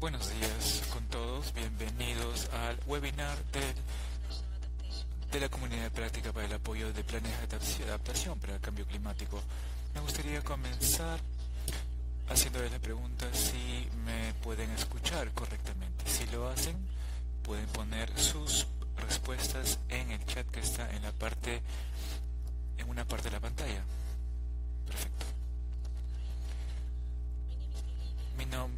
Buenos días con todos, bienvenidos al webinar de la Comunidad de Práctica para el Apoyo de Planes de Adaptación para el Cambio Climático. Me gustaría comenzar haciéndoles la pregunta si me pueden escuchar correctamente. Si lo hacen, pueden poner sus respuestas en el chat que está en una parte de la pantalla. Perfecto.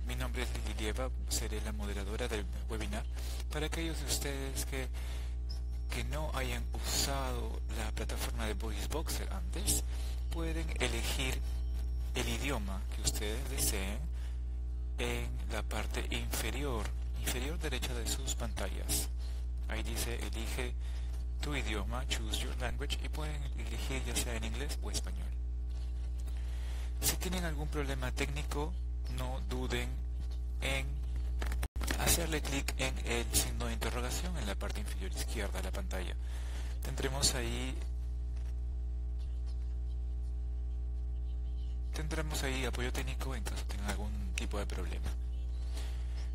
Mi nombre es Lili Lieva, seré la moderadora del webinar. Para aquellos de ustedes que no hayan usado la plataforma de VoiceBoxer antes, pueden elegir el idioma que ustedes deseen en la parte inferior derecha de sus pantallas. Ahí dice elige tu idioma, choose your language, y pueden elegir ya sea en inglés o español. Si tienen algún problema técnico, no duden en hacerle clic en el signo de interrogación en la parte inferior izquierda de la pantalla. Tendremos ahí apoyo técnico en caso tengan algún tipo de problema.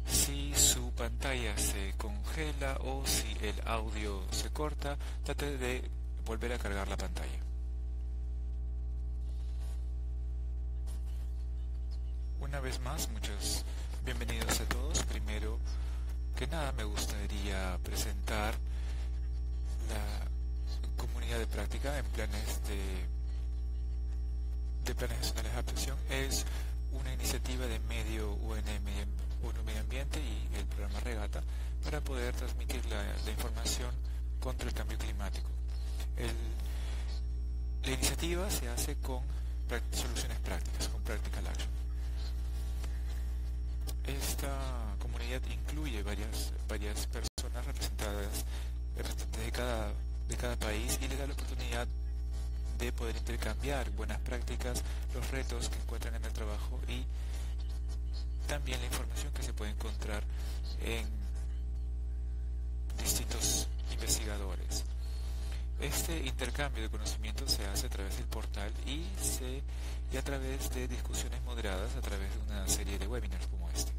Si su pantalla se congela o si el audio se corta, trate de volver a cargar la pantalla. Una vez más, muchos bienvenidos a todos. Primero que nada, me gustaría presentar la comunidad de práctica en planes de planes nacionales de adaptación. Es una iniciativa de ONU Medio Ambiente y el programa Regata para poder transmitir la información contra el cambio climático. La iniciativa se hace con soluciones prácticas, con Practical Action. Esta comunidad incluye varias personas representadas de cada país y le da la oportunidad de poder intercambiar buenas prácticas, los retos que encuentran en el trabajo y también la información que se puede encontrar en distintos investigadores. Este intercambio de conocimientos se hace a través del portal y a través de discusiones moderadas a través de una serie de webinars como este.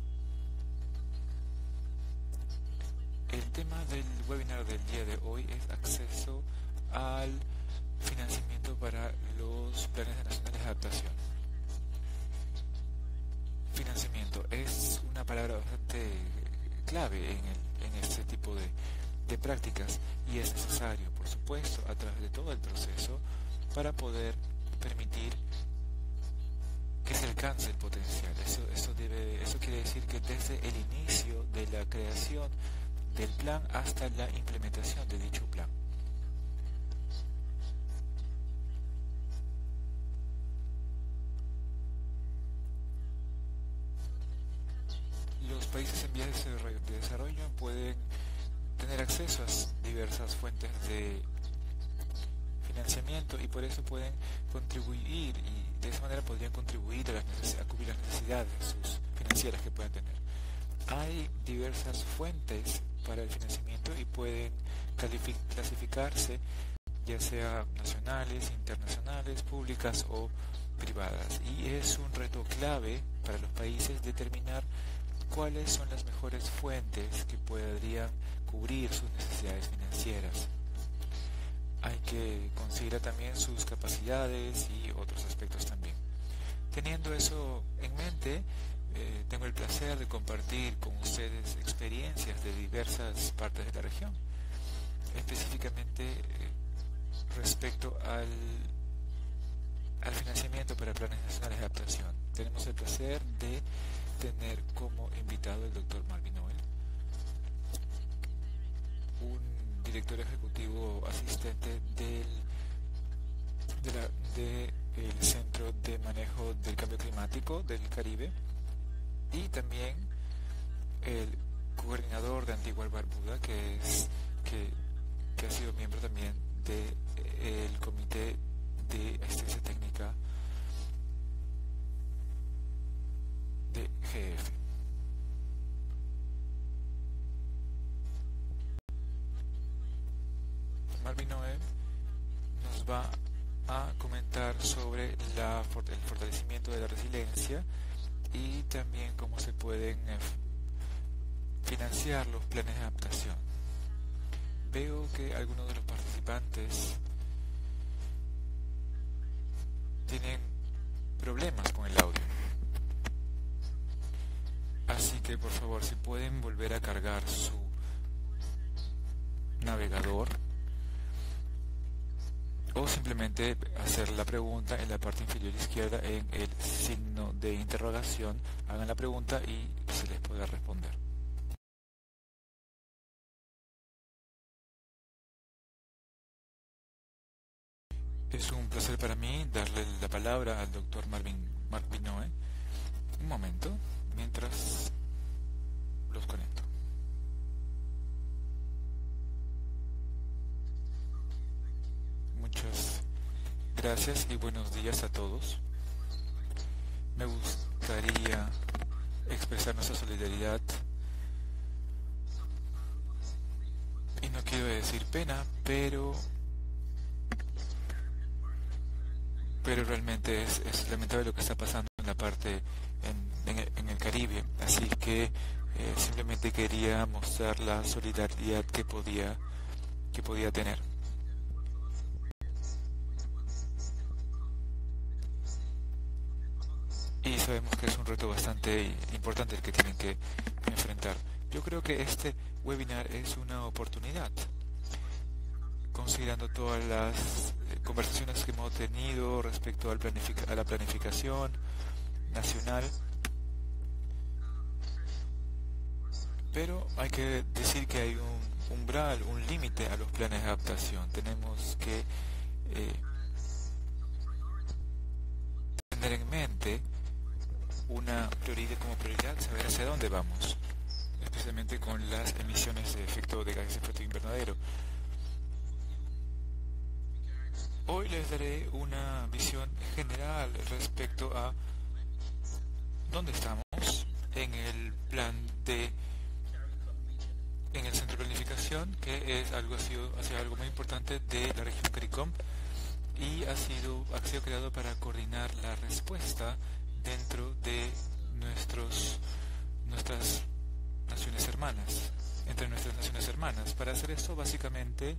El tema del webinar del día de hoy es acceso al financiamiento para los planes nacionales de adaptación. Financiamiento es una palabra bastante clave en este tipo de prácticas y es necesario, por supuesto, a través de todo el proceso para poder permitir que se alcance el potencial. Eso quiere decir que desde el inicio de la creación del plan hasta la implementación de dicho plan. Los países en vías de desarrollo pueden tener acceso a diversas fuentes de financiamiento y por eso pueden contribuir y de esa manera podrían contribuir a cubrir las necesidades financieras que pueden tener. Hay diversas fuentes para el financiamiento y pueden clasificarse ya sea nacionales, internacionales, públicas o privadas, y es un reto clave para los países determinar cuáles son las mejores fuentes que podrían cubrir sus necesidades financieras. Hay que considerar también sus capacidades y otros aspectos también. Teniendo eso en mente, tengo el placer de compartir con ustedes experiencias de diversas partes de la región, específicamente respecto al financiamiento para planes nacionales de adaptación. Tenemos el placer de tener como invitado el Dr. Marvin Noel, un director ejecutivo asistente del Centro de Manejo del Cambio Climático del Caribe, y también el coordinador de Antigua y Barbuda, que ha sido miembro también del Comité de Asistencia Técnica de GF. Marvin Noel nos va a comentar sobre el fortalecimiento de la resiliencia y también cómo se pueden financiar los planes de adaptación. Veo que algunos de los participantes tienen problemas con el audio. Así que por favor, si pueden volver a cargar su navegador o simplemente hacer la pregunta en la parte inferior izquierda en el signo de interrogación, hagan la pregunta y se les podrá responder. Es un placer para mí darle la palabra al doctor Marc Vinoy. Un momento, mientras los conecto. Muchas gracias y buenos días a todos. Me gustaría expresar nuestra solidaridad y no quiero decir pena, pero realmente es lamentable lo que está pasando en la parte en el Caribe, así que simplemente quería mostrar la solidaridad que podía tener. Y sabemos que es un reto bastante importante el que tienen que enfrentar. Yo creo que este webinar es una oportunidad, considerando todas las conversaciones que hemos tenido respecto a la planificación nacional. Pero hay que decir que hay un umbral, un límite a los planes de adaptación. Tenemos que tener en mente como prioridad saber hacia dónde vamos, especialmente con las emisiones de efecto de gases de efecto invernadero. Hoy les daré una visión general respecto a dónde estamos en el plan en el centro de planificación, que es ha sido algo muy importante de la región CARICOM y ha sido creado para coordinar la respuesta dentro de nuestras naciones hermanas, entre nuestras naciones hermanas. Para hacer esto, básicamente,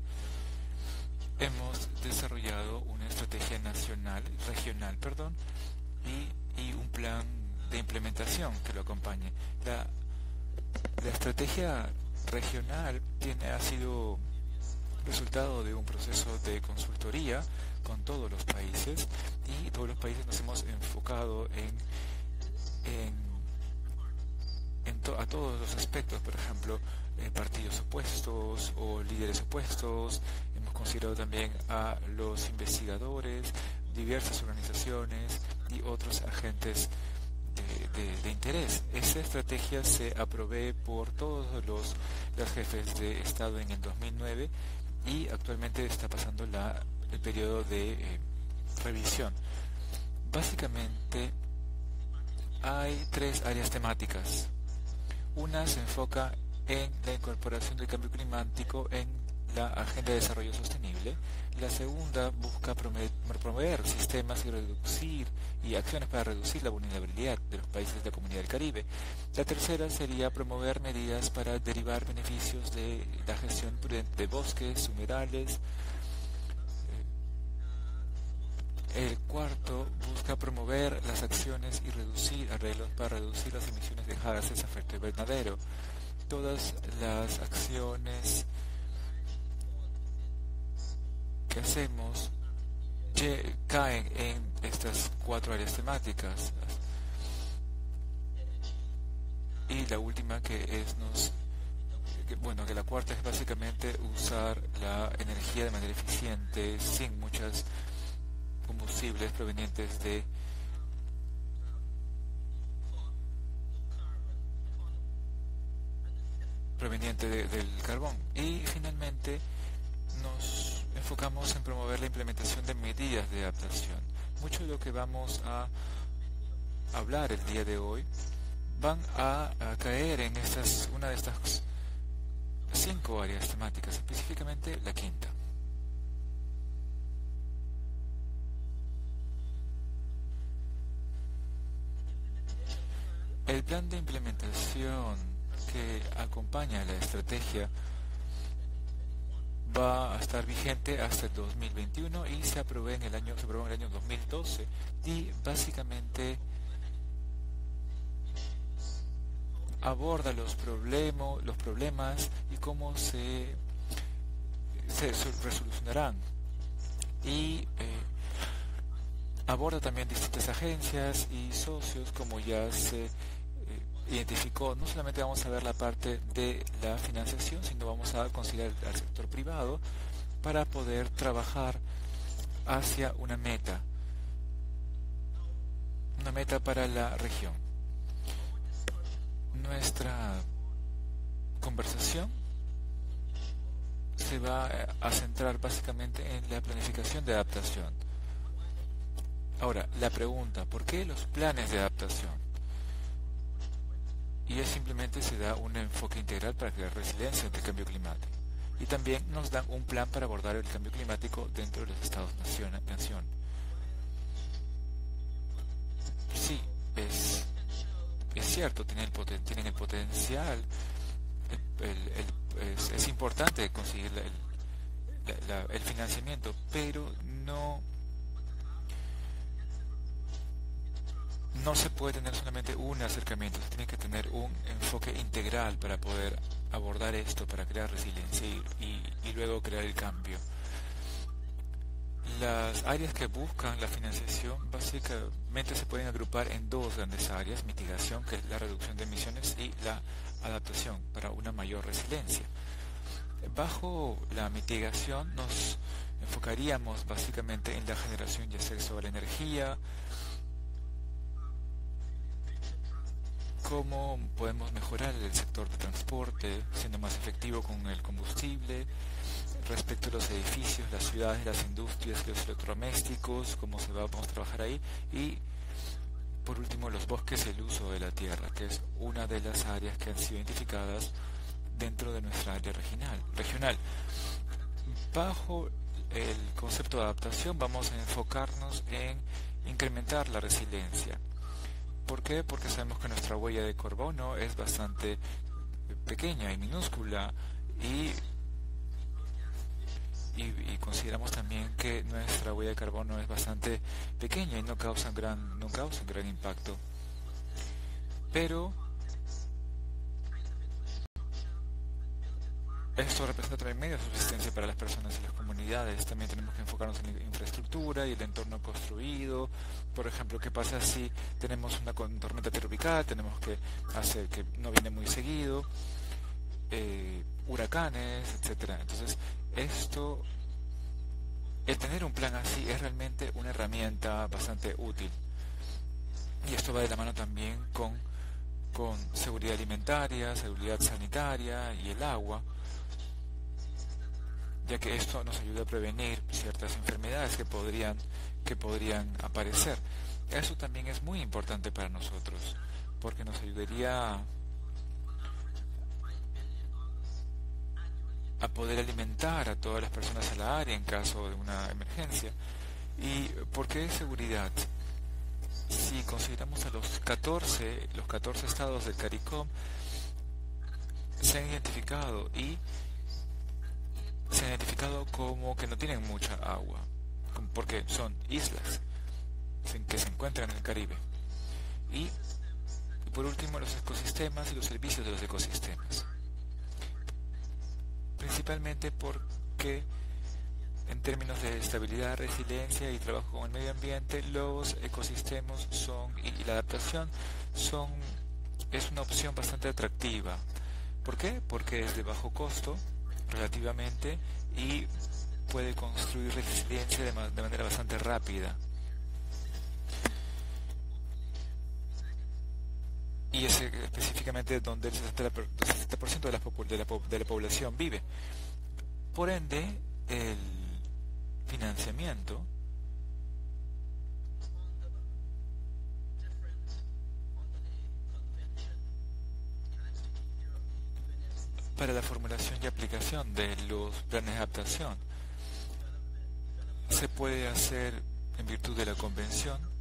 hemos desarrollado una estrategia regional, y un plan de implementación que lo acompañe. La estrategia regional ha sido resultado de un proceso de consultoría con todos los países, y todos los países nos hemos enfocado a todos los aspectos, por ejemplo, partidos opuestos o líderes opuestos. Hemos considerado también a los investigadores, diversas organizaciones y otros agentes de interés. Esa estrategia se aprobó por todos los jefes de Estado en el 2009 y actualmente está pasando el periodo de revisión. Básicamente hay 3 áreas temáticas. Una se enfoca en la incorporación del cambio climático en la Agenda de Desarrollo Sostenible. La segunda busca promover sistemas y acciones para reducir la vulnerabilidad de los países de la Comunidad del Caribe. La tercera sería promover medidas para derivar beneficios de la gestión prudente de bosques, humedales. El cuarto busca promover las acciones y arreglos para reducir las emisiones de gases de efecto invernadero. Todas las acciones que hacemos caen en estas 4 áreas temáticas. Y la última que la cuarta es básicamente usar la energía de manera eficiente, sin muchas combustibles provenientes del carbón. Y finalmente nos enfocamos en promover la implementación de medidas de adaptación. Mucho de lo que vamos a hablar el día de hoy van a caer en una de estas 5 áreas temáticas, específicamente la quinta. El plan de implementación que acompaña la estrategia va a estar vigente hasta el 2021 y se aprobó en el año 2012 y básicamente aborda los problemas y cómo se resolucionarán, y aborda también distintas agencias y socios, como ya se identificó. No solamente vamos a ver la parte de la financiación, sino vamos a considerar al sector privado para poder trabajar hacia una meta para la región. Nuestra conversación se va a centrar básicamente en la planificación de adaptación. Ahora, la pregunta, ¿por qué los planes de adaptación? Y es simplemente se da un enfoque integral para crear resiliencia ante el cambio climático. Y también nos dan un plan para abordar el cambio climático dentro de los Estados-nación. Sí, es cierto, tienen el potencial, es importante conseguir el financiamiento, pero no se puede tener solamente un acercamiento, se tiene que tener un enfoque integral para poder abordar esto, para crear resiliencia y luego crear el cambio. Las áreas que buscan la financiación básicamente se pueden agrupar en dos grandes áreas: mitigación, que es la reducción de emisiones, y la adaptación para una mayor resiliencia. Bajo la mitigación nos enfocaríamos básicamente en la generación y acceso a la energía, cómo podemos mejorar el sector de transporte, siendo más efectivo con el combustible, respecto a los edificios, las ciudades, las industrias, los electrodomésticos, vamos a trabajar ahí, y por último los bosques y el uso de la tierra, que es una de las áreas que han sido identificadas dentro de nuestra área regional. Bajo el concepto de adaptación vamos a enfocarnos en incrementar la resiliencia. ¿Por qué? Porque sabemos que nuestra huella de carbono es bastante pequeña y minúscula, y consideramos también que nuestra huella de carbono es bastante pequeña y no causa un gran impacto. Pero esto representa también medios de subsistencia para las personas y las comunidades. También tenemos que enfocarnos en la infraestructura y el entorno construido. Por ejemplo, ¿qué pasa si tenemos una tormenta tropical? Tenemos que hacer que no viene muy seguido, huracanes, etcétera. Entonces, el tener un plan así es realmente una herramienta bastante útil. Y esto va de la mano también con seguridad alimentaria, seguridad sanitaria y el agua, ya que esto nos ayuda a prevenir ciertas enfermedades que podrían aparecer. Eso también es muy importante para nosotros, porque nos ayudaría a poder alimentar a todas las personas en la área en caso de una emergencia. ¿Y por qué seguridad? Si consideramos a los 14 estados del CARICOM, se han identificado como que no tienen mucha agua, porque son islas que se encuentran en el Caribe. Y por último, los ecosistemas y los servicios de los ecosistemas, principalmente porque en términos de estabilidad, resiliencia y trabajo con el medio ambiente, los ecosistemas y la adaptación es una opción bastante atractiva. ¿Por qué? Porque es de bajo costo relativamente y puede construir resiliencia de manera bastante rápida. Y es específicamente donde el 60% de la población vive. Por ende, el financiamiento para la formulación y aplicación de los planes de adaptación se puede hacer en virtud de la convención,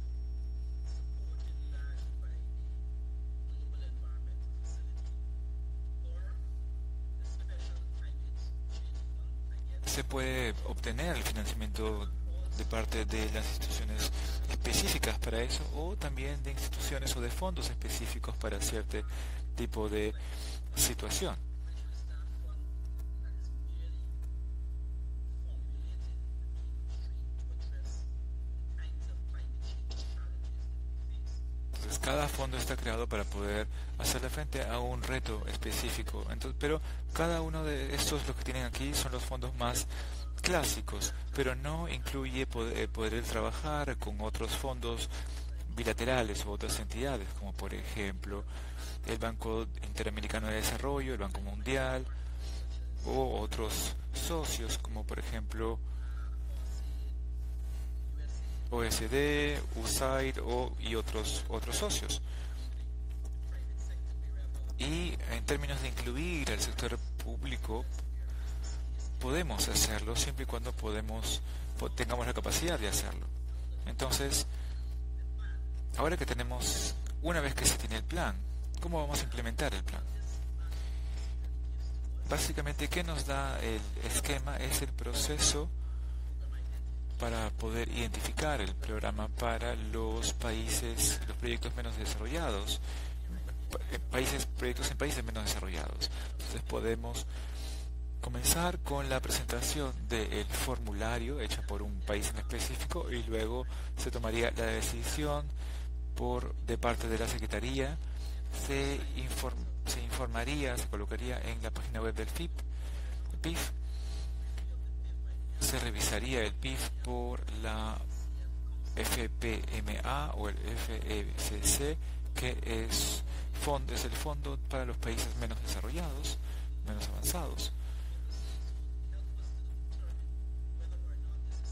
se puede obtener el financiamiento de parte de las instituciones específicas para eso, o también de instituciones o de fondos específicos para cierto tipo de situación. Entonces, cada fondo está creado para poder hacerle frente a un reto específico. Entonces, pero cada uno de estos, lo que tienen aquí, son los fondos más clásicos, pero no incluye poder trabajar con otros fondos bilaterales o otras entidades, como por ejemplo el Banco Interamericano de Desarrollo, el Banco Mundial, o otros socios, como por ejemplo OSD, USAID y otros socios. Y en términos de incluir al sector público, podemos hacerlo siempre y cuando tengamos la capacidad de hacerlo. Entonces, ahora que una vez que se tiene el plan, ¿cómo vamos a implementar el plan? Básicamente, ¿qué nos da el esquema? Es el proceso para poder identificar el programa para los proyectos menos desarrollados, proyectos en países menos desarrollados. Entonces podemos comenzar con la presentación del formulario hecha por un país en específico, y luego se tomaría la decisión de parte de la Secretaría, se informaría, se colocaría en la página web del PIF, se revisaría el PIF por la FPMA o el FECC, que es el fondo para los países menos desarrollados, menos avanzados.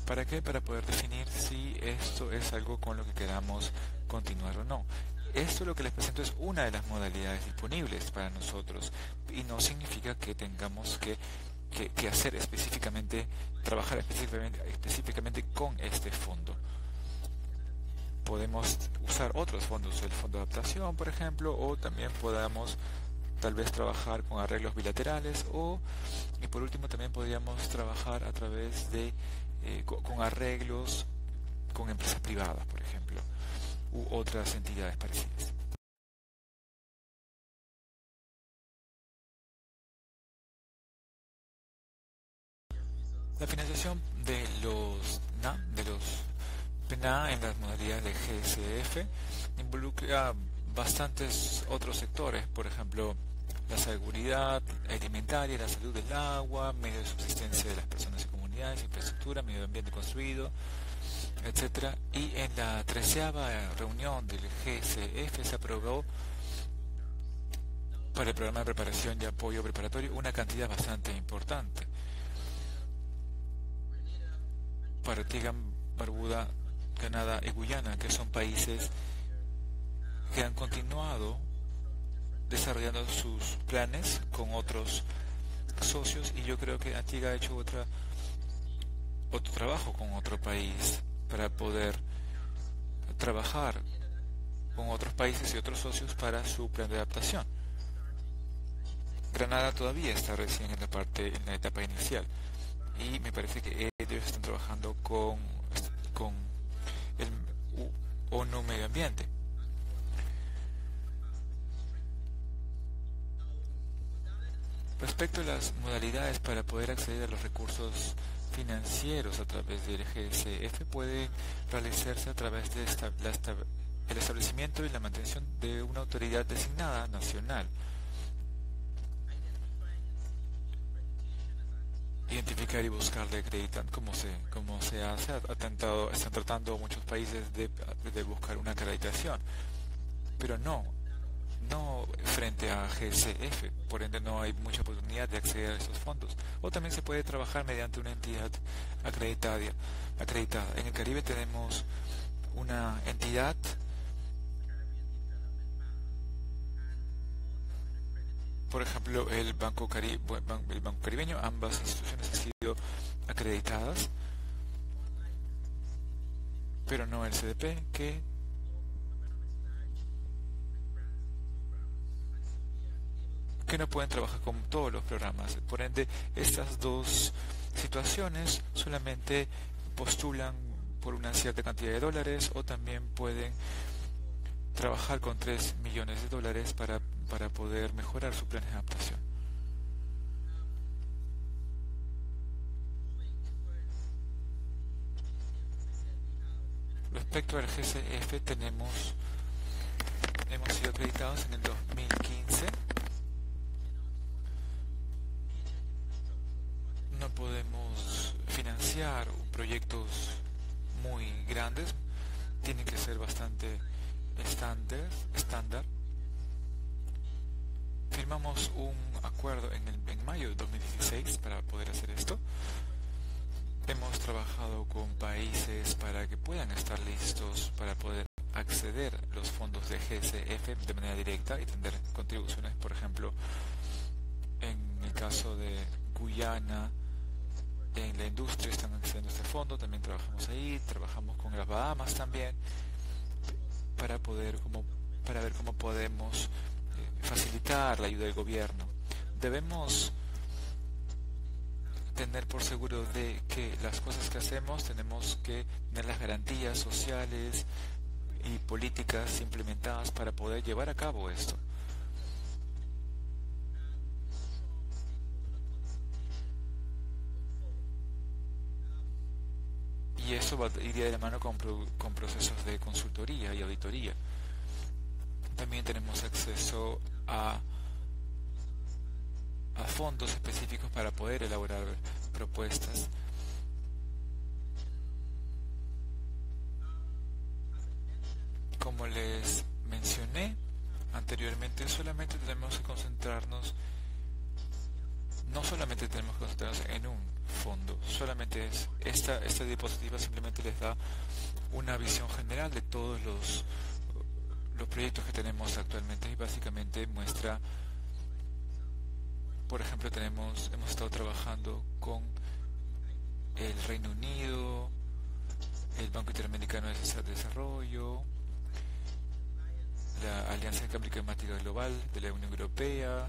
¿Para qué? Para poder definir si esto es algo con lo que queramos continuar o no. Esto lo que les presento es una de las modalidades disponibles para nosotros, y no significa que tengamos que trabajar específicamente con este fondo. Podemos usar otros fondos, el fondo de adaptación, por ejemplo, o también podamos tal vez trabajar con arreglos bilaterales, y por último también podríamos trabajar a través de con arreglos con empresas privadas, por ejemplo, u otras entidades parecidas. La financiación de los PNA en las modalidades de GSF involucra bastantes otros sectores, por ejemplo, la seguridad alimentaria, la salud del agua, medios de subsistencia de las personas y comunidades, infraestructura, medio ambiente construido, etc. Y en la 13ª reunión del GSF se aprobó para el programa de preparación y apoyo preparatorio una cantidad bastante importante. Para Antigua, Barbuda, Canadá y Guyana, que son países que han continuado desarrollando sus planes con otros socios, y yo creo que Antigua ha hecho otro trabajo con otro país para poder trabajar con otros países y otros socios para su plan de adaptación. Granada todavía está recién en la etapa inicial, y me parece que ellos están trabajando con el ONU Medio Ambiente. Respecto a las modalidades para poder acceder a los recursos financieros a través del GSF, puede realizarse a través de el establecimiento y la mantención de una autoridad designada nacional. Identificar y buscar de acreditante, como se hace, están tratando muchos países de buscar una acreditación, pero no frente a GSF, por ende no hay mucha oportunidad de acceder a esos fondos. O también se puede trabajar mediante una entidad acreditada. En el Caribe tenemos una entidad por ejemplo, el Banco Caribeño, ambas instituciones han sido acreditadas, pero no el CDP, que no pueden trabajar con todos los programas. Por ende, estas dos situaciones solamente postulan por una cierta cantidad de dólares, o también pueden trabajar con 3 millones de dólares para poder mejorar su plan de adaptación. Respecto al GCF, hemos sido acreditados en el 2015. No podemos financiar proyectos muy grandes, tienen que ser bastante estándar. Firmamos un acuerdo en mayo de 2016 para poder hacer esto. Hemos trabajado con países para que puedan estar listos para poder acceder a los fondos de GCF de manera directa y tener contribuciones. Por ejemplo, en el caso de Guyana, en la industria están accediendo a este fondo, también trabajamos ahí, trabajamos con las Bahamas también, para ver cómo podemos facilitar la ayuda del gobierno. Debemos tener por seguro de que las cosas que hacemos tenemos que tener las garantías sociales y políticas implementadas para poder llevar a cabo esto. Y eso iría de la mano con procesos de consultoría y auditoría. También tenemos acceso a fondos específicos para poder elaborar propuestas. Como les mencioné anteriormente, no solamente tenemos que concentrarnos en un fondo, solamente esta diapositiva simplemente les da una visión general de todos los proyectos que tenemos actualmente, y básicamente muestra, por ejemplo, hemos estado trabajando con el Reino Unido, el Banco Interamericano de Desarrollo, la Alianza de Cambio Climático Global de la Unión Europea,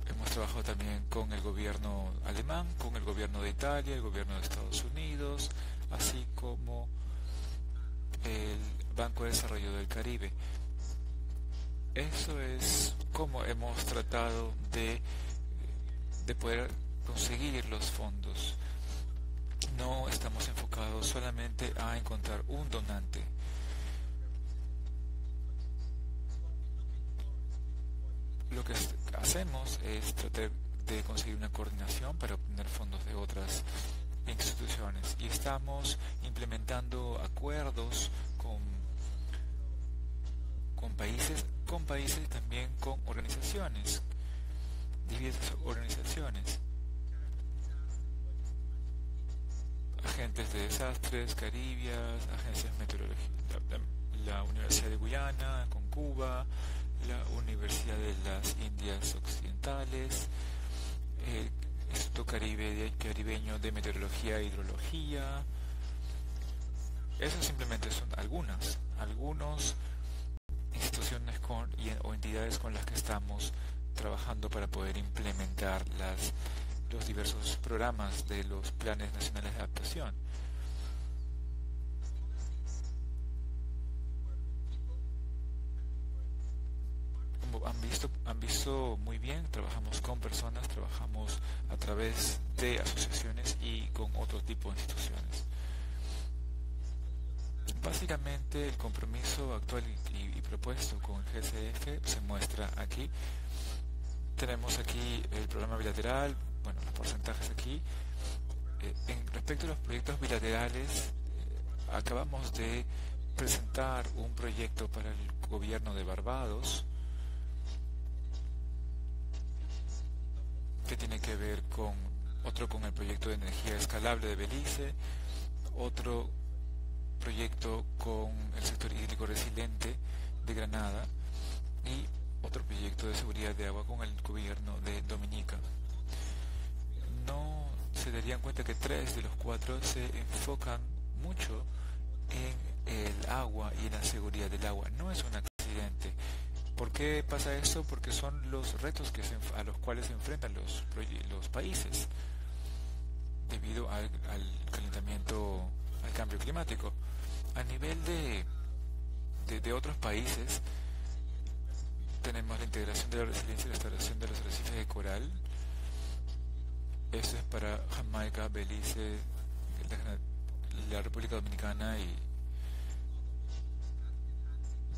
hemos trabajado también con el gobierno alemán, con el gobierno de Italia, el gobierno de Estados Unidos, así como el Banco de Desarrollo del Caribe. Eso es como hemos tratado de poder conseguir los fondos. No estamos enfocados solamente a encontrar un donante. Lo que hacemos es tratar de conseguir una coordinación para obtener fondos de otras instituciones, y estamos implementando acuerdos con países y también con organizaciones, diversas organizaciones, agentes de desastres, Caribias, agencias meteorológicas, la Universidad de Guyana con Cuba, la Universidad de las Indias Occidentales, el Instituto Caribeño de Meteorología e Hidrología. Eso simplemente son algunas instituciones o entidades con las que estamos trabajando para poder implementar los diversos programas de los planes nacionales de adaptación. Como han visto muy bien, trabajamos con personas, trabajamos a través de asociaciones y con otro tipo de instituciones. Básicamente el compromiso actual y propuesto con el GCF se muestra aquí. Tenemos aquí el programa bilateral, los porcentajes aquí. Respecto a los proyectos bilaterales, acabamos de presentar un proyecto para el gobierno de Barbados que tiene que ver con el proyecto de energía escalable de Belice, otro proyecto con el sector hídrico resiliente de Granada y otro proyecto de seguridad de agua con el gobierno de Dominica. No se darían cuenta que 3 de los 4 se enfocan mucho en el agua y en la seguridad del agua. No es un accidente. ¿Por qué pasa esto? Porque son los retos a los cuales se enfrentan los países debido al calentamiento, al cambio climático. A nivel de otros países, tenemos la integración de la resiliencia y la restauración de los arrecifes de coral. Esto es para Jamaica, Belice, la República Dominicana, y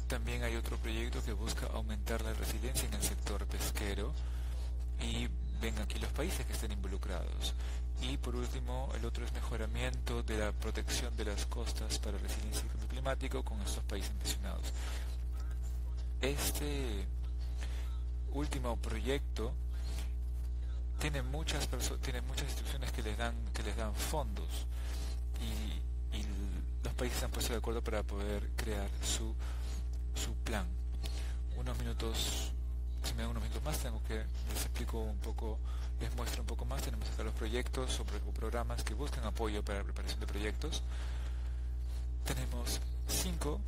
también hay otro proyecto que busca aumentar la resiliencia en el sector pesquero, y ven aquí los países que estén involucrados. Y por último, el otro es mejoramiento de la protección de las costas para resiliencia y cambio climático con estos países mencionados. Este último proyecto tiene muchas instituciones que les dan fondos, y los países se han puesto de acuerdo para poder crear su plan. Si me dan unos minutos más, les explico un poco, les muestro un poco más. Tenemos acá los proyectos o programas que buscan apoyo para la preparación de proyectos. Tenemos 5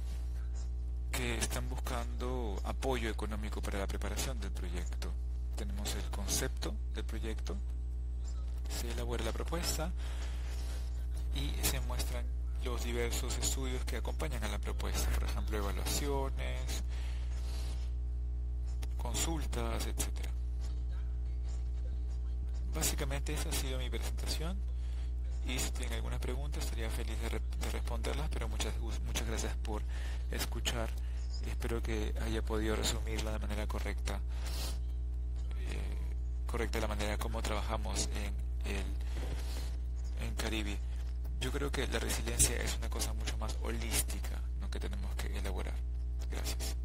que están buscando apoyo económico para la preparación del proyecto. Tenemos el concepto del proyecto, se elabora la propuesta y se muestran los diversos estudios que acompañan a la propuesta, por ejemplo, evaluaciones, consultas, etc. Básicamente esa ha sido mi presentación, y si tienen alguna pregunta estaría feliz de responderlas, pero muchas gracias por escuchar. Espero que haya podido resumirla de manera correcta la manera como trabajamos en Caribe. Yo creo que la resiliencia es una cosa mucho más holística, ¿no?, que tenemos que elaborar. Gracias.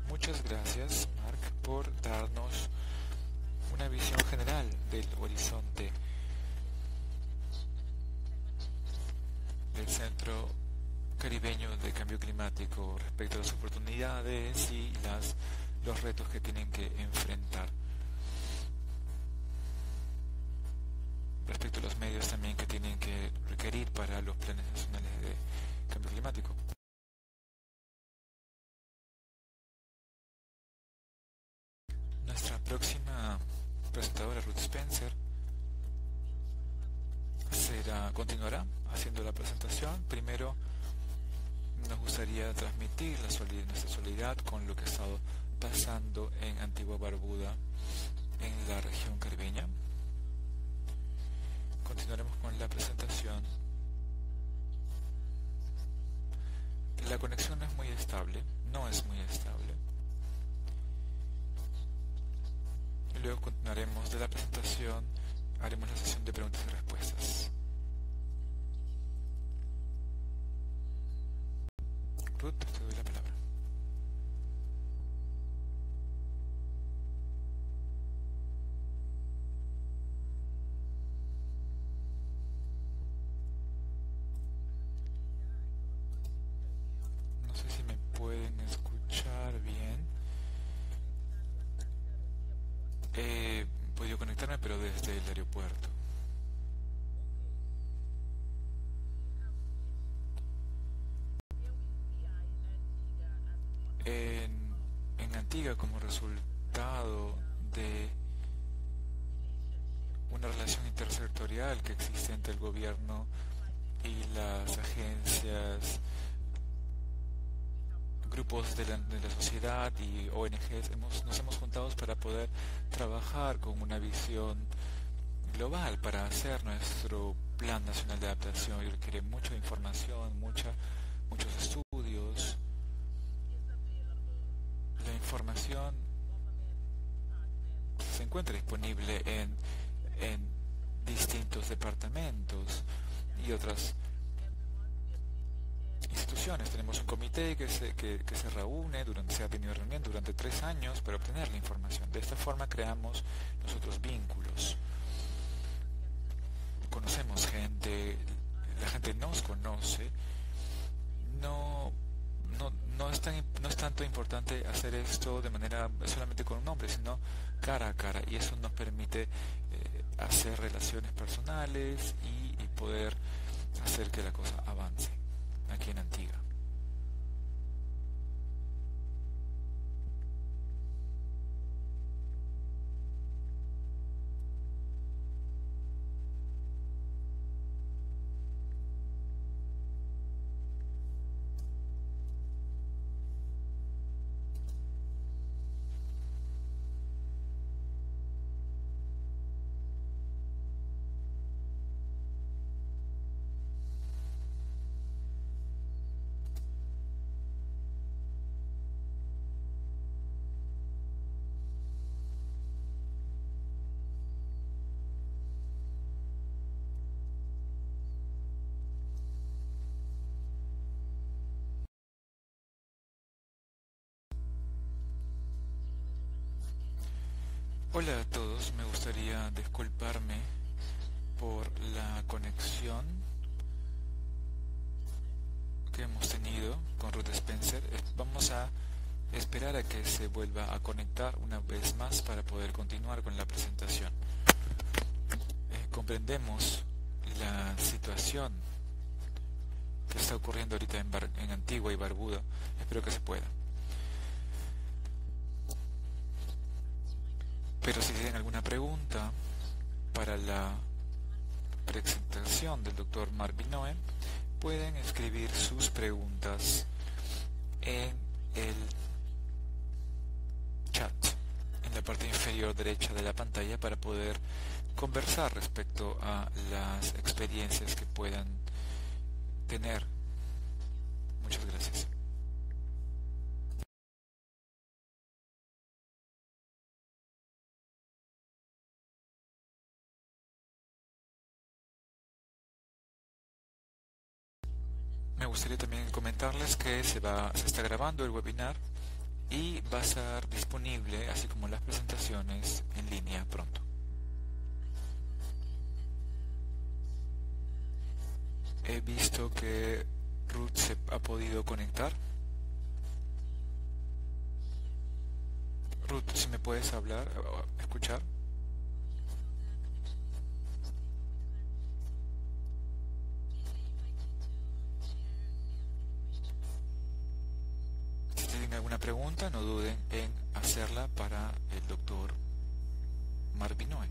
Muchas gracias, Mark, por darnos una visión general del horizonte del Centro Caribeño de Cambio Climático respecto a las oportunidades y los retos que tienen que enfrentar, respecto a los medios también que tienen que requerir para los planes nacionales de cambio climático. Nuestra próxima presentadora, Ruth Spencer, continuará haciendo la presentación. Primero nos gustaría transmitir nuestra solidaridad con lo que ha estado pasando en Antigua Barbuda, en la región caribeña. Continuaremos con la presentación. La conexión no es muy estable. Y luego continuaremos de la presentación, haremos la sesión de preguntas y respuestas. Ruth, te doy la palabra. No sé si me pueden escuchar bien. He podido conectarme, pero desde el aeropuerto. En Antigua, como resultado de una relación intersectorial que existe entre el gobierno y las agencias, grupos de la sociedad y ONGs, nos hemos juntado para poder trabajar con una visión global para hacer nuestro Plan Nacional de Adaptación, y requiere mucha información, muchos estudios. La información se encuentra disponible en distintos departamentos y otras instituciones. Tenemos un comité que se reúne, se ha tenido reunión durante 3 años para obtener la información. De esta forma creamos nosotros vínculos. Conocemos gente, la gente nos conoce. No es tanto importante hacer esto de manera solamente con un nombre, sino cara a cara, y eso nos permite hacer relaciones personales y poder hacer que la cosa avance aquí en Antigua. Hola a todos, me gustaría disculparme por la conexión que hemos tenido con Ruth Spencer. Vamos a esperar a que se vuelva a conectar una vez más para poder continuar con la presentación. Comprendemos la situación que está ocurriendo ahorita en Antigua y Barbuda. Espero que se pueda. Pero si tienen alguna pregunta para la presentación del Dr. Mark Minogue, pueden escribir sus preguntas en el chat, en la parte inferior derecha de la pantalla, para poder conversar respecto a las experiencias que puedan tener. Muchas gracias. Me gustaría también comentarles que se está grabando el webinar y va a estar disponible, así como las presentaciones, en línea pronto. He visto que Ruth se ha podido conectar. Ruth, si me puedes hablar o escuchar. Si tienen alguna pregunta, no duden en hacerla para el Dr. Mark Minogue.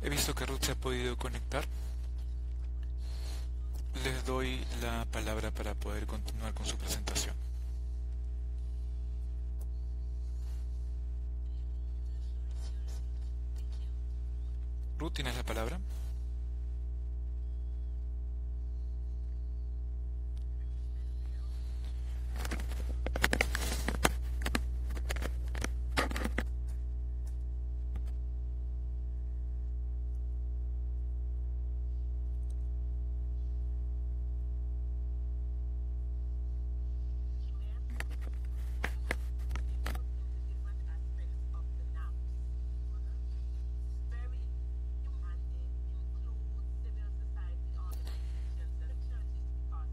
He visto que Ruth se ha podido conectar. Les doy la palabra para poder continuar con su presentación. Ruth, ¿tienes la palabra?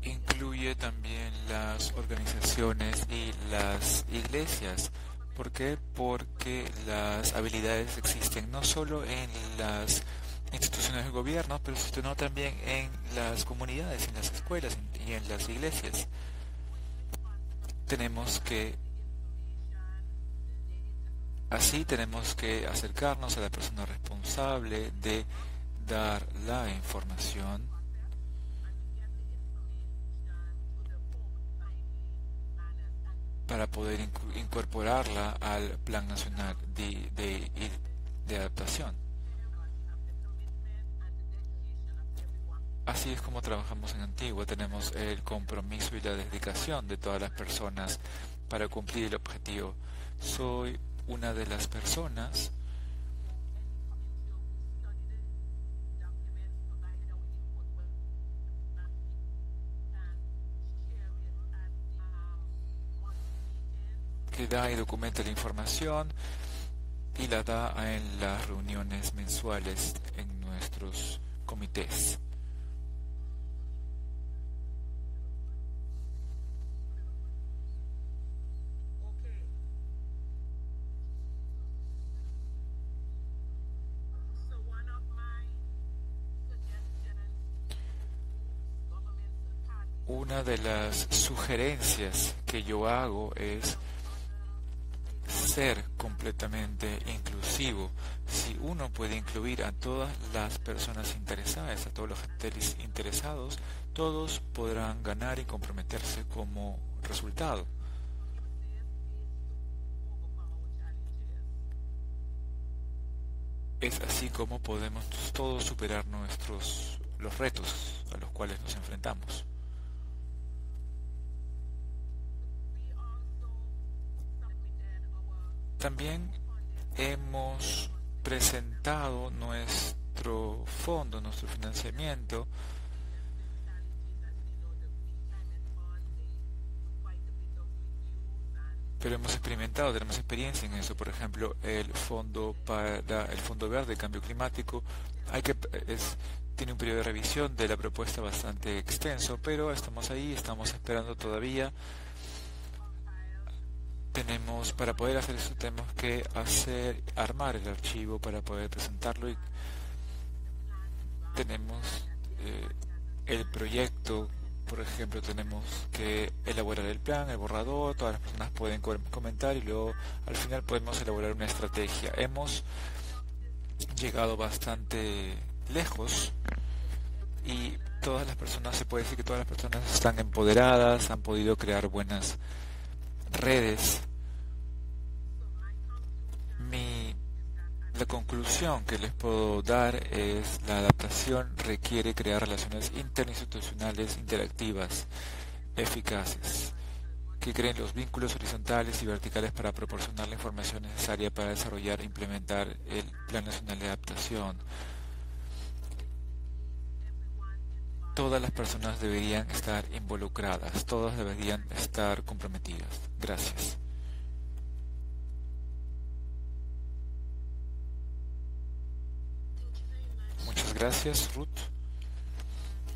Incluye también las organizaciones y las iglesias. ¿Por qué? Porque las habilidades existen no solo en las instituciones del gobierno, pero sino también en las comunidades, en las escuelas y en las iglesias. Tenemos que acercarnos a la persona responsable de dar la información para poder incorporarla al Plan Nacional de Adaptación. Así es como trabajamos en Antigua. Tenemos el compromiso y la dedicación de todas las personas para cumplir el objetivo. Soy una de las personas que da y documenta la información y la da en las reuniones mensuales en nuestros comités. Una de las sugerencias que yo hago es ser completamente inclusivo. Si uno puede incluir a todas las personas interesadas, a todos los agentes interesados, todos podrán ganar y comprometerse como resultado. Es así como podemos todos superar los retos a los cuales nos enfrentamos. También hemos presentado nuestro fondo, nuestro financiamiento, pero hemos experimentado, tenemos experiencia en eso. Por ejemplo, el fondo verde, cambio climático, tiene un periodo de revisión de la propuesta bastante extenso, pero estamos ahí, estamos esperando todavía. Para poder hacer eso tenemos que armar el archivo para poder presentarlo, y tenemos el proyecto. Por ejemplo, tenemos que elaborar el plan, el borrador, todas las personas pueden comentar y luego al final podemos elaborar una estrategia. Hemos llegado bastante lejos y se puede decir que todas las personas están empoderadas, han podido crear buenas redes. La conclusión que les puedo dar es: la adaptación requiere crear relaciones interinstitucionales interactivas, eficaces, que creen los vínculos horizontales y verticales para proporcionar la información necesaria para desarrollar e implementar el Plan Nacional de Adaptación. Todas las personas deberían estar involucradas, todas deberían estar comprometidas. Gracias. Muchas gracias, Ruth.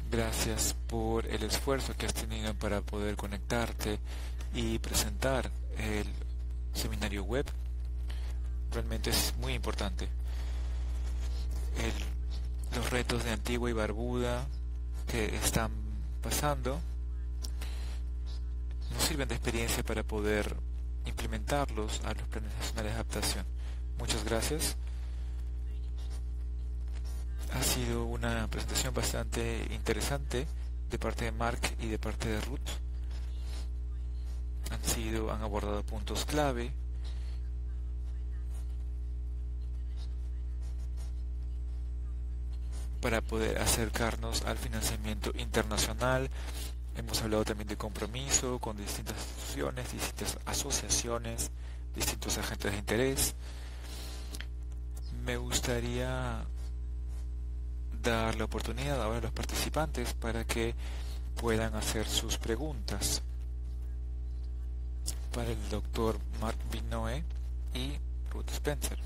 Gracias por el esfuerzo que has tenido para poder conectarte y presentar el seminario web. Realmente es muy importante. Los retos de Antigua y Barbuda que están pasando nos sirven de experiencia para poder implementarlos a los planes nacionales de adaptación. Muchas gracias. Ha sido una presentación bastante interesante de parte de Mark y de parte de Ruth. Han abordado puntos clave. Para poder acercarnos al financiamiento internacional. Hemos hablado también de compromiso con distintas instituciones, distintas asociaciones, distintos agentes de interés. Me gustaría dar la oportunidad ahora a los participantes para que puedan hacer sus preguntas para el doctor Mark Binoe y Ruth Spencer.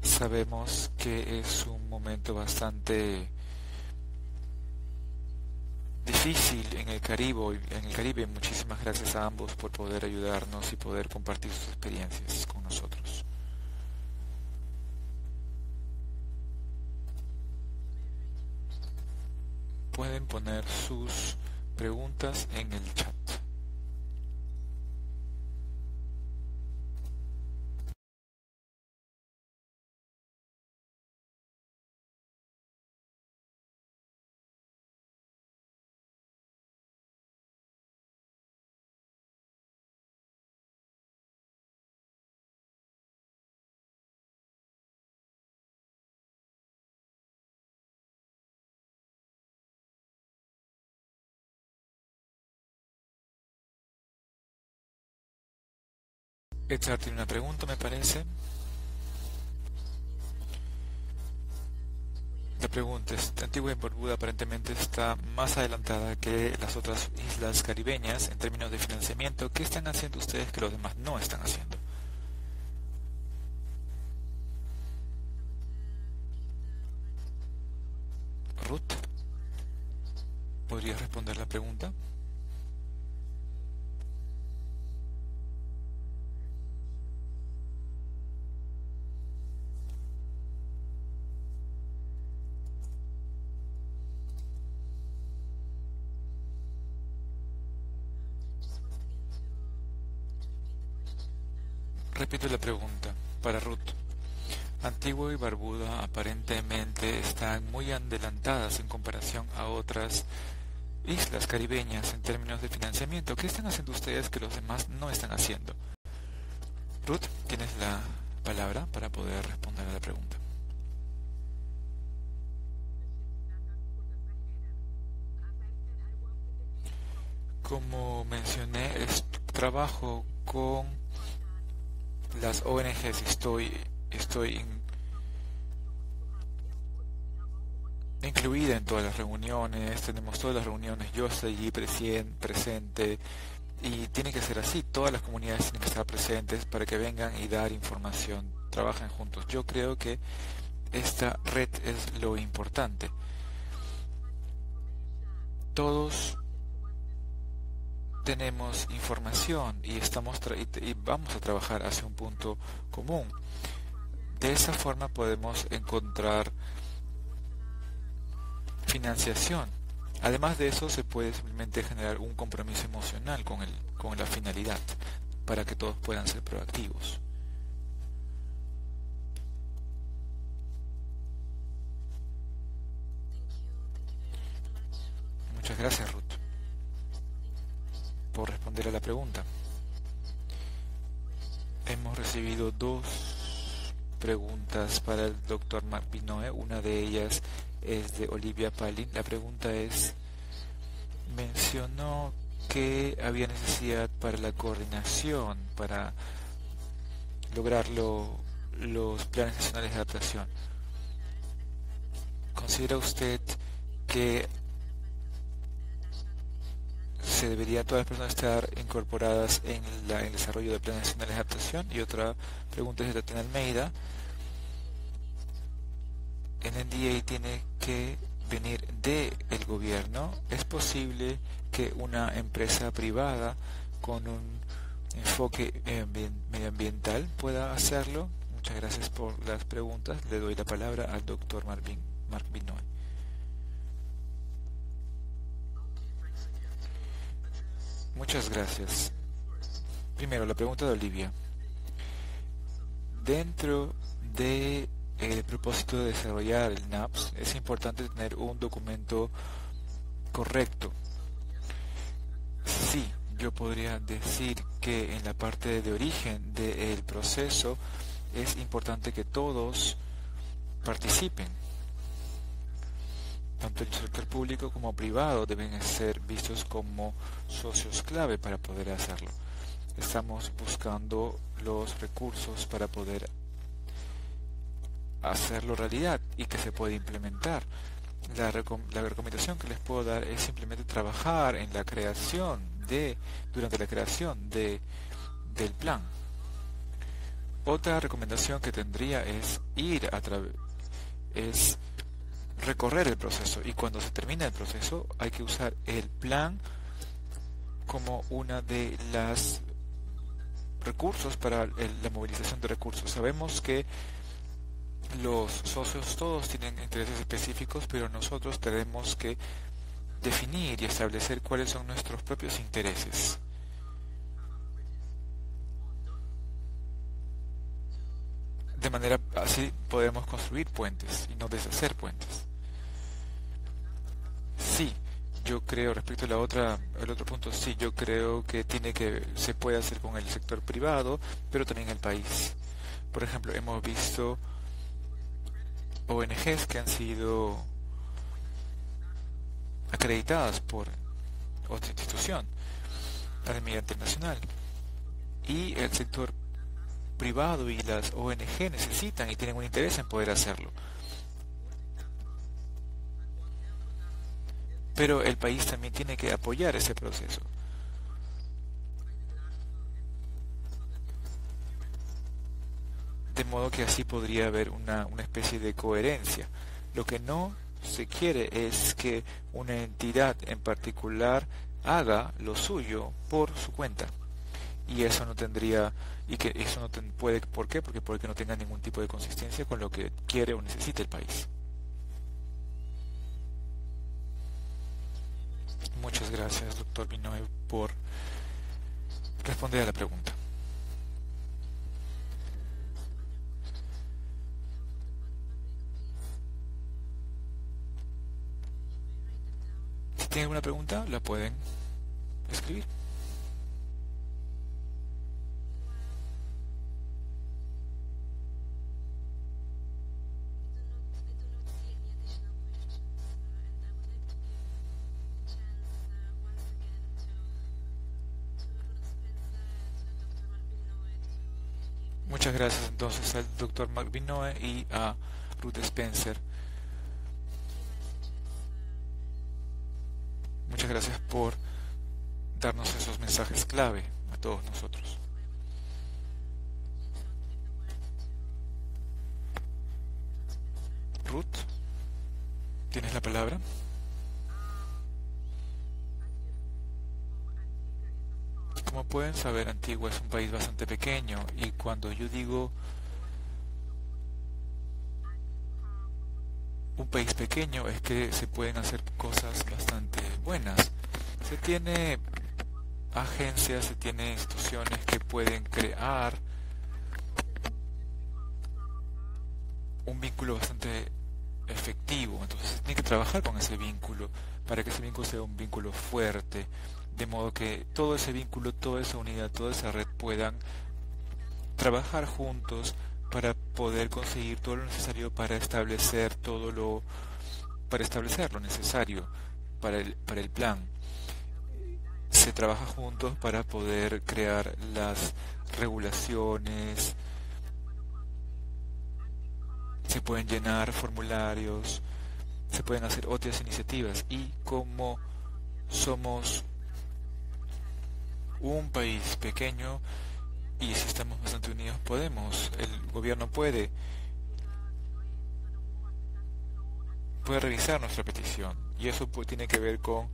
Sabemos que es un momento bastante difícil en el Caribe. Muchísimas gracias a ambos por poder ayudarnos y poder compartir sus experiencias con nosotros. Pueden poner sus preguntas en el chat. Edgar tiene una pregunta, me parece. La pregunta es, Antigua y Barbuda aparentemente está más adelantada que las otras islas caribeñas en términos de financiamiento. ¿Qué están haciendo ustedes que los demás no están haciendo? Ruth, ¿podrías responder la pregunta? Repito la pregunta para Ruth. Antigua y Barbuda aparentemente están muy adelantadas en comparación a otras islas caribeñas en términos de financiamiento. ¿Qué están haciendo ustedes que los demás no están haciendo? Ruth, tienes la palabra para poder responder a la pregunta. Como mencioné, trabajo con las ONGs, estoy incluida en todas las reuniones, tenemos todas las reuniones, yo estoy allí presente, y tiene que ser así, todas las comunidades tienen que estar presentes para que vengan y dar información, trabajen juntos. Yo creo que esta red es lo importante. Todos tenemos información y y vamos a trabajar hacia un punto común. De esa forma podemos encontrar financiación. Además de eso, se puede simplemente generar un compromiso emocional con la finalidad para que todos puedan ser proactivos. Muchas gracias, Ruth, por responder a la pregunta. Hemos recibido dos preguntas para el Dr. Mark Binoe. Una de ellas es de Olivia Palin. La pregunta es, mencionó que había necesidad para la coordinación, para lograr los planes nacionales de adaptación. ¿Considera usted que se debería todas las personas estar incorporadas en el desarrollo de planes nacionales de adaptación? Y otra pregunta es de Tatiana Almeida. El NDA tiene que venir del gobierno. ¿Es posible que una empresa privada con un enfoque medioambiental pueda hacerlo? Muchas gracias por las preguntas. Le doy la palabra al Dr. Mark Binoe. Muchas gracias. Primero, la pregunta de Olivia. Dentro de el propósito de desarrollar el NAPS, es importante tener un documento correcto. Sí, yo podría decir que en la parte de origen del proceso es importante que todos participen. Tanto el sector público como privado deben ser vistos como socios clave para poder hacerlo. Estamos buscando los recursos para poder hacerlo realidad y que se pueda implementar. La recomendación que les puedo dar es simplemente trabajar en la creación durante la creación del plan. Otra recomendación que tendría es es recorrer el proceso, y cuando se termina el proceso hay que usar el plan como una de las recursos para la movilización de recursos. Sabemos que los socios todos tienen intereses específicos, pero nosotros tenemos que definir y establecer cuáles son nuestros propios intereses. De manera así podemos construir puentes y no deshacer puentes. Sí, yo creo, respecto a el otro punto, sí, yo creo que se puede hacer con el sector privado, pero también el país. Por ejemplo, hemos visto ONGs que han sido acreditadas por otra institución, la de medida internacional, y el sector privado y las ONG necesitan y tienen un interés en poder hacerlo. Pero el país también tiene que apoyar ese proceso. De modo que así podría haber una especie de coherencia. Lo que no se quiere es que una entidad en particular haga lo suyo por su cuenta. Y eso no tendría, y que eso no puede, ¿por qué? Porque no tenga ningún tipo de consistencia con lo que quiere o necesita el país. Muchas gracias, doctor Binoy, por responder a la pregunta. Si tienen alguna pregunta, la pueden escribir. Muchas gracias entonces al Dr. Mark Binoy y a Ruth Spencer. Muchas gracias por darnos esos mensajes clave a todos nosotros. Ruth, ¿tienes la palabra? Como pueden saber, Antigua es un país bastante pequeño y cuando yo digo un país pequeño es que se pueden hacer cosas bastante buenas. Se tiene agencias, se tiene instituciones que pueden crear un vínculo bastante efectivo. Entonces se tiene que trabajar con ese vínculo para que ese vínculo sea un vínculo fuerte, de modo que todo ese vínculo, toda esa unidad, toda esa red puedan trabajar juntos para poder conseguir todo lo necesario para establecer lo necesario para el plan. Se trabaja juntos para poder crear las regulaciones, se pueden llenar formularios, se pueden hacer otras iniciativas y como somos un país pequeño y si estamos bastante unidos el gobierno puede revisar nuestra petición y eso tiene que ver con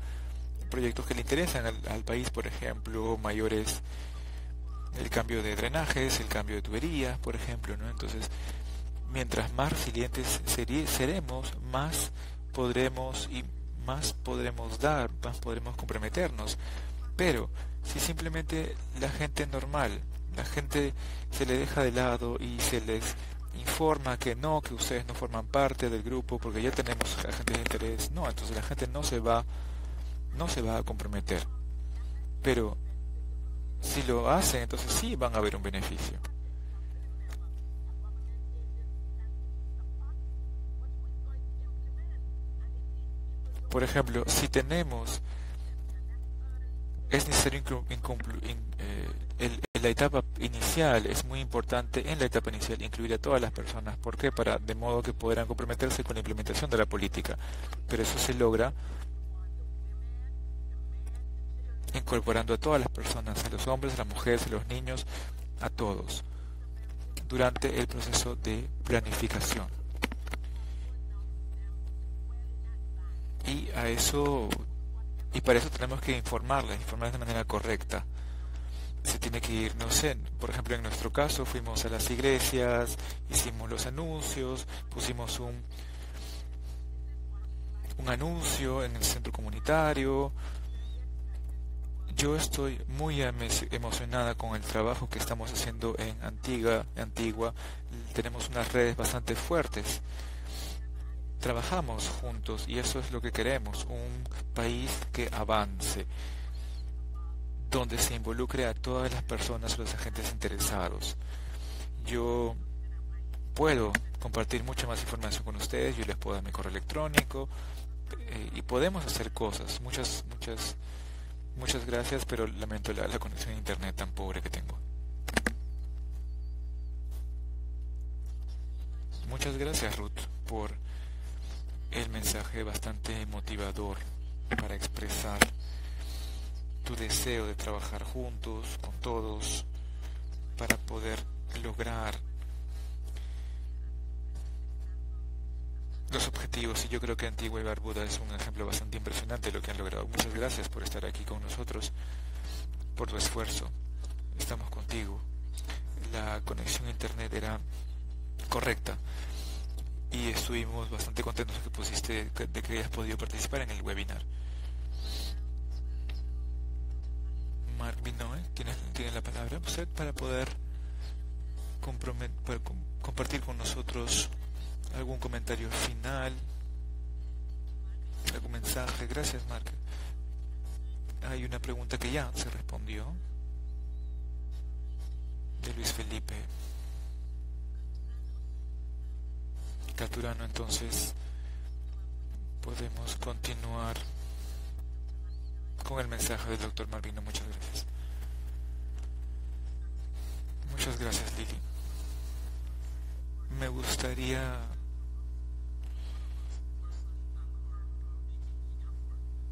proyectos que le interesan al país, por ejemplo, el cambio de drenajes, el cambio de tuberías, por ejemplo, ¿no? Entonces, mientras más resilientes seremos, más podremos dar, más podremos comprometernos. Pero si simplemente la gente normal, la gente se le deja de lado y se les informa que ustedes no forman parte del grupo porque ya tenemos agentes de interés, entonces la gente no se va a comprometer. Pero si lo hacen, entonces sí van a haber un beneficio. Por ejemplo, si es necesario en la etapa inicial, es muy importante en la etapa inicial incluir a todas las personas. ¿Por qué? De modo que podrán comprometerse con la implementación de la política. Pero eso se logra incorporando a todas las personas, a los hombres, a las mujeres, a los niños, a todos, durante el proceso de planificación. Y para eso tenemos que informarles de manera correcta. Se tiene que ir, por ejemplo, en nuestro caso fuimos a las iglesias, hicimos los anuncios, pusimos un anuncio en el centro comunitario. Yo estoy muy emocionada con el trabajo que estamos haciendo en Antigua. Tenemos unas redes bastante fuertes. Trabajamos juntos y eso es lo que queremos, un país que avance, donde se involucre a todas las personas, los agentes interesados. Yo puedo compartir mucha más información con ustedes, yo les puedo dar mi correo electrónico y podemos hacer cosas. Muchas gracias, pero lamento la conexión a internet tan pobre que tengo. Muchas gracias, Ruth, por el mensaje bastante motivador para expresar tu deseo de trabajar juntos, con todos, para poder lograr los objetivos. Y yo creo que Antigua y Barbuda es un ejemplo bastante impresionante de lo que han logrado. Muchas gracias por estar aquí con nosotros, por tu esfuerzo. Estamos contigo. La conexión a internet era correcta y estuvimos bastante contentos de que hayas podido participar en el webinar. Mark Vinoe tiene la palabra usted para poder compartir con nosotros algún comentario final, algún mensaje. Gracias, Mark. Hay una pregunta que ya se respondió de Luis Felipe Caturano. Entonces podemos continuar con el mensaje del doctor Malvino. Muchas gracias. Muchas gracias, Lili. Me gustaría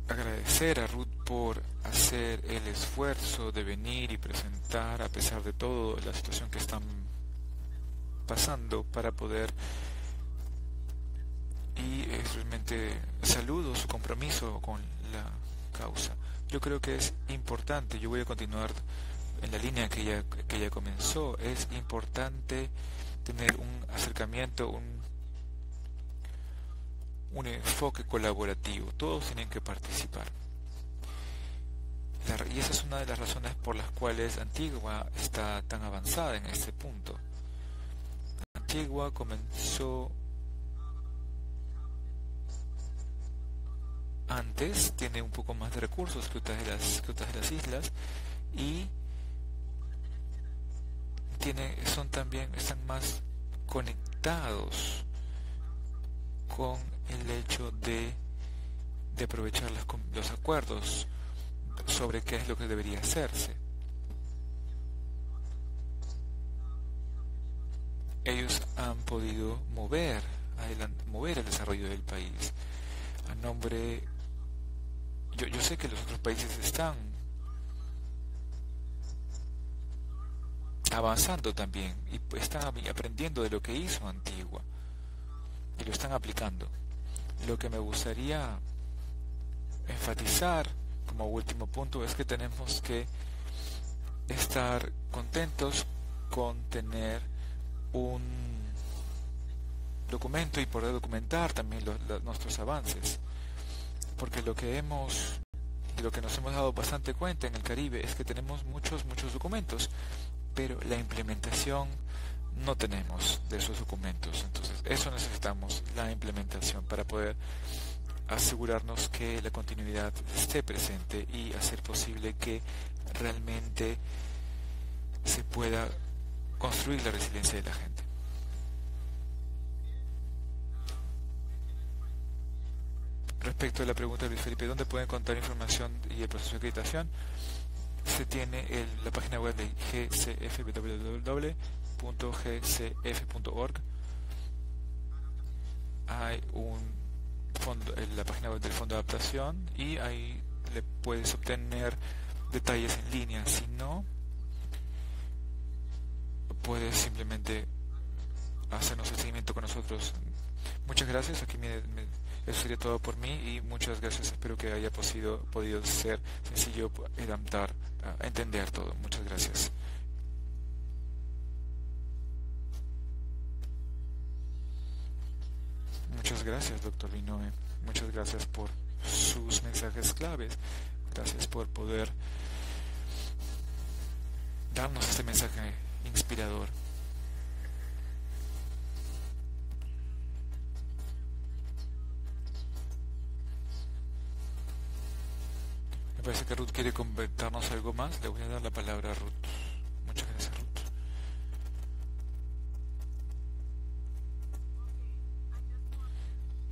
agradecer a Ruth por hacer el esfuerzo de venir y presentar, a pesar de todo, la situación que están pasando, para poder, y realmente saludo su compromiso con la causa. Yo creo que es importante, yo voy a continuar en la línea que ella comenzó. Es importante tener un acercamiento, un enfoque colaborativo. Todos tienen que participar. Y esa es una de las razones por las cuales Antigua está tan avanzada en este punto. Antigua comenzó antes, tiene un poco más de recursos que otras de las islas, y están más conectados con el hecho de aprovechar los acuerdos sobre qué es lo que debería hacerse. Ellos han podido mover el desarrollo del país a nombre. Yo sé que los otros países están avanzando también y están aprendiendo de lo que hizo Antigua y lo están aplicando. Lo que me gustaría enfatizar como último punto es que tenemos que estar contentos con tener un documento y poder documentar también nuestros avances, porque lo que nos hemos dado bastante cuenta en el Caribe es que tenemos muchos documentos, pero la implementación no tenemos de esos documentos. Entonces eso necesitamos, la implementación, para poder asegurarnos que la continuidad esté presente y hacer posible que realmente se pueda construir la resiliencia de la gente. Respecto a la pregunta de Luis Felipe, ¿dónde pueden encontrar información y el proceso de acreditación? Se tiene la página web de GCF, www.gcf.org. Hay la página web del Fondo de Adaptación, y ahí le puedes obtener detalles en línea. Si no, puedes simplemente hacernos el seguimiento con nosotros. Muchas gracias. Aquí eso sería todo por mí, y muchas gracias. Espero que haya podido ser sencillo adaptar, entender todo. Muchas gracias. Muchas gracias, doctor Vinoe. Muchas gracias por sus mensajes claves. Gracias por poder darnos este mensaje inspirador. Me parece que Ruth quiere comentarnos algo más. Le voy a dar la palabra a Ruth. Muchas gracias, Ruth.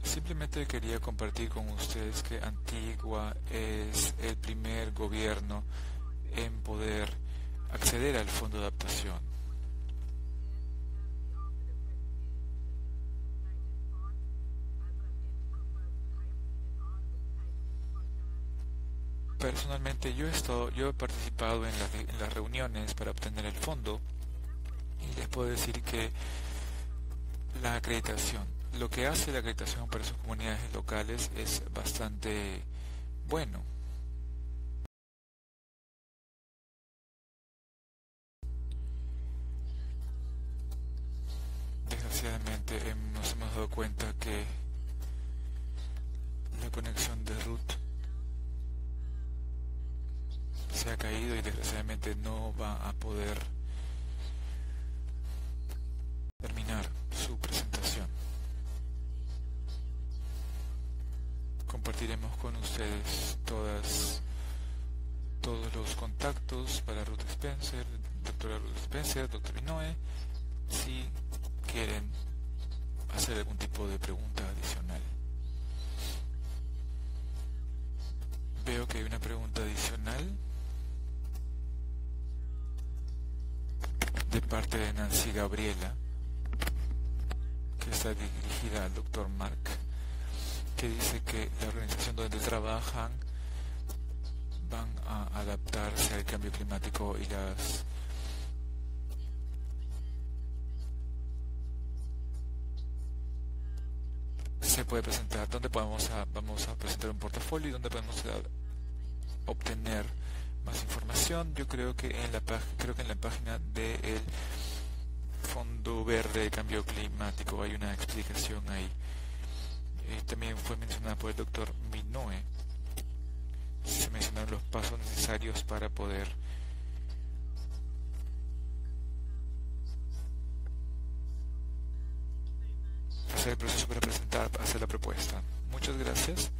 Simplemente quería compartir con ustedes que Antigua es el primer gobierno en poder acceder al Fondo de Adaptación. Personalmente yo he participado en las reuniones para obtener el fondo y les puedo decir que la acreditación, lo que hace la acreditación para sus comunidades locales es bastante bueno. Desgraciadamente nos hemos dado cuenta que la conexión de Ruth se ha caído y desgraciadamente no va a poder terminar su presentación. Compartiremos con ustedes todos los contactos para Ruth Spencer, doctora Ruth Spencer, doctor Inoue, si quieren hacer algún tipo de pregunta adicional. Veo que hay una pregunta adicional de parte de Nancy Gabriela, que está dirigida al doctor Mark, que dice que la organización donde trabajan van a adaptarse al cambio climático y las se puede presentar, donde vamos a presentar un portafolio y donde podemos obtener más información. Yo creo que en la página del Fondo Verde de Cambio Climático hay una explicación ahí. También fue mencionada por el doctor Inoue. Se mencionaron los pasos necesarios para poder hacer el proceso para hacer la propuesta. Muchas gracias.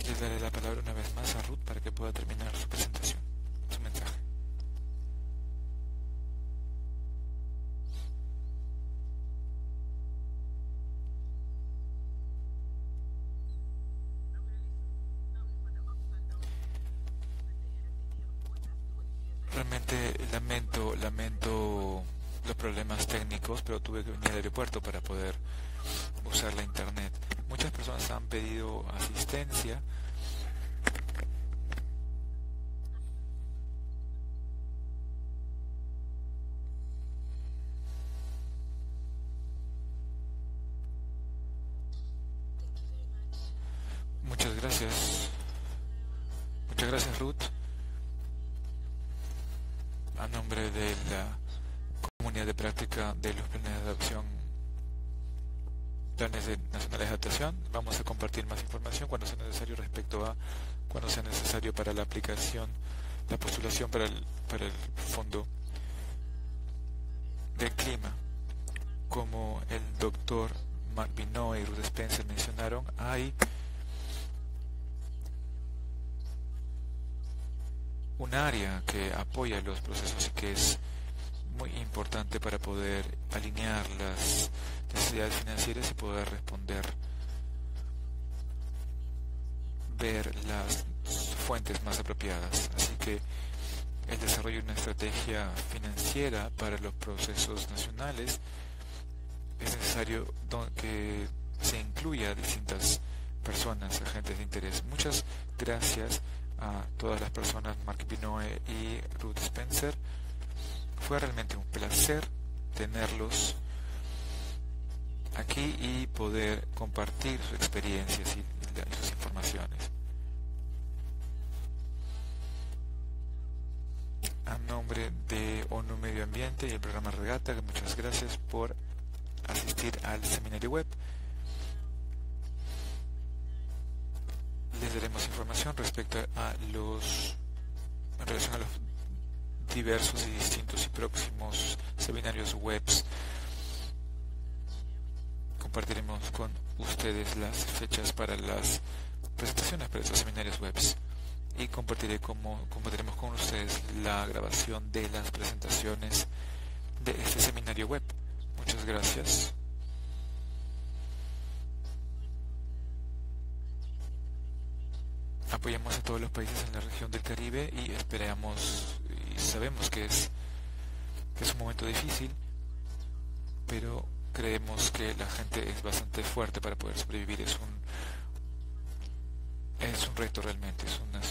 Les daré la palabra una vez más a Ruth para que pueda terminar su presentación, su mensaje. Realmente lamento los problemas técnicos, pero tuve que venir al aeropuerto para poder usar la internet. Muchas personas han pedido asistencia. Muchas gracias. Muchas gracias, Ruth. A nombre de la comunidad de práctica de los planes de adopción, planes nacionales de adaptación, vamos a compartir más información cuando sea necesario respecto a cuando sea necesario para la aplicación, la postulación para el fondo del clima. Como el doctor Mark Inoue y Ruth Spencer mencionaron, hay un área que apoya los procesos y que es muy importante para poder alinear las necesidades financieras y poder ver las fuentes más apropiadas. Así que el desarrollo de una estrategia financiera para los procesos nacionales es necesario que se incluya a distintas personas, agentes de interés. Muchas gracias a todas las personas, Mark Inoue y Ruth Spencer. Fue realmente un placer tenerlos aquí y poder compartir sus experiencias y sus informaciones. A nombre de ONU Medio Ambiente y el programa Regata, muchas gracias por asistir al seminario web. Les daremos información respecto a en relación a los diversos y distintos y próximos seminarios webs. Compartiremos con ustedes las fechas para las presentaciones para estos seminarios webs y compartiremos con ustedes la grabación de las presentaciones de este seminario web. Muchas gracias. Apoyamos a todos los países en la región del Caribe y esperamos y sabemos que es que es un momento difícil, pero creemos que la gente es bastante fuerte para poder sobrevivir. Es un reto realmente, es una